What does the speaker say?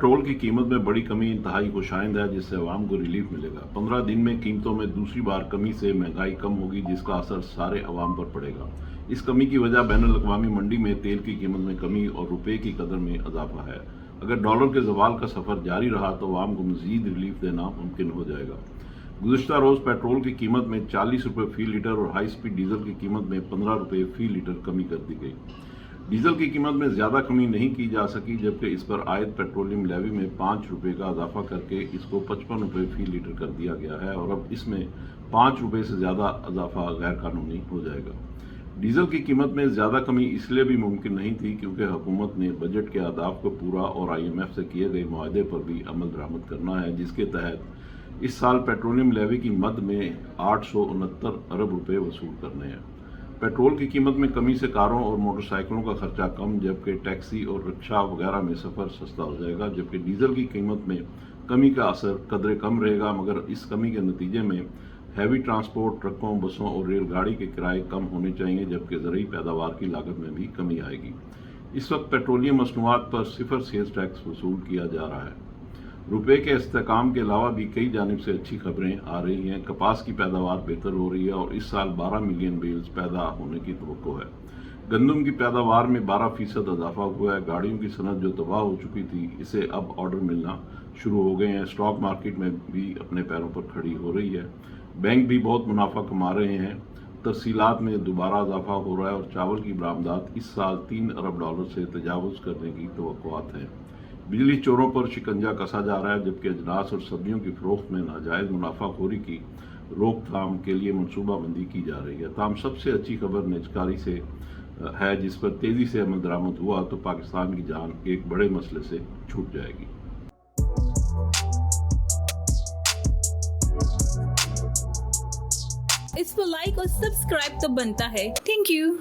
Petrol की कीमत में बड़ी कमी इंतहाई खुशाइंद है, जिससे अवाम को रिलीफ मिलेगा। 15 दिन में कीमतों में दूसरी बार कमी से महंगाई कम होगी, जिसका असर सारे अवाम पर पड़ेगा। इस कमी की वजह बैनुल-अक़वामी मंडी में तेल की कीमत में कमी और रुपए की कदर में इजाफा है। अगर डॉलर के ज़वाल का सफ़र जारी रहा तो अवाम को मज़ीद रिलीफ देना मुमकिन हो जाएगा। गुज़िश्ता रोज़ पेट्रोल की कीमत में 40 रुपये फ़ी लीटर और हाई स्पीड डीजल की कीमत में 15 रुपये फ़ी लीटर कमी कर दी गई। डीजल की कीमत में ज़्यादा कमी नहीं की जा सकी, जबकि इस पर आयद पेट्रोलियम लेवी में 5 रुपये का इजाफा करके इसको 55 रुपये फ़ी लीटर कर दिया गया है और अब इसमें 5 रुपये से ज़्यादा इजाफा गैर कानूनी हो जाएगा। डीजल की कीमत में ज़्यादा कमी इसलिए भी मुमकिन नहीं थी क्योंकि हुकूमत ने बजट के अहदाफ को पूरा और IMF से किए गए मुआहदे पर भी अमल दरामद करना है, जिसके तहत इस साल पेट्रोलियम लेवी की मद में 869 अरब रुपये वसूल करने हैं। पेट्रोल की कीमत में कमी से कारों और मोटरसाइकिलों का खर्चा कम, जबकि टैक्सी और रिक्शा वगैरह में सफ़र सस्ता हो जाएगा। जबकि डीजल की कीमत में कमी का असर कदरे कम रहेगा, मगर इस कमी के नतीजे में हैवी ट्रांसपोर्ट, ट्रकों, बसों और रेलगाड़ी के किराए कम होने चाहिए, जबकि ज़रूरी पैदावार की लागत में भी कमी आएगी। इस वक्त पेट्रोलियम मसनूआत पर सिफर सेल्स टैक्स वसूल किया जा रहा है। रुपए के इस्तेहकाम के अलावा भी कई जानिब से अच्छी खबरें आ रही हैं। कपास की पैदावार बेहतर हो रही है और इस साल 12 मिलियन बेल्स पैदा होने की तवक्को है। गंदम की पैदावार में 12% इजाफा हुआ है। गाड़ियों की सनत जो तबाह हो चुकी थी, इसे अब ऑर्डर मिलना शुरू हो गए हैं। स्टॉक मार्केट में भी अपने पैरों पर खड़ी हो रही है। बैंक भी बहुत मुनाफा कमा रहे हैं। तरसीलात में दोबारा इजाफा हो रहा है और चावल की बरामदात इस साल 3 अरब डॉलर से तजावुज़ करने की तवक्कुआत हैं। बिजली चोरों पर शिकंजा कसा जा रहा है, जबकि अजनास और सब्जियों की फरोख्त में नाजायज़ मुनाफाखोरी की रोकथाम के लिए मनसूबाबंदी की जा रही है। ताहम सबसे अच्छी खबर निजकारी से है, जिस पर तेज़ी से अमल दरामद हुआ तो पाकिस्तान की जान एक बड़े मसले से छूट जाएगी। इस पर लाइक और सब्सक्राइब तो बनता है। Thank you.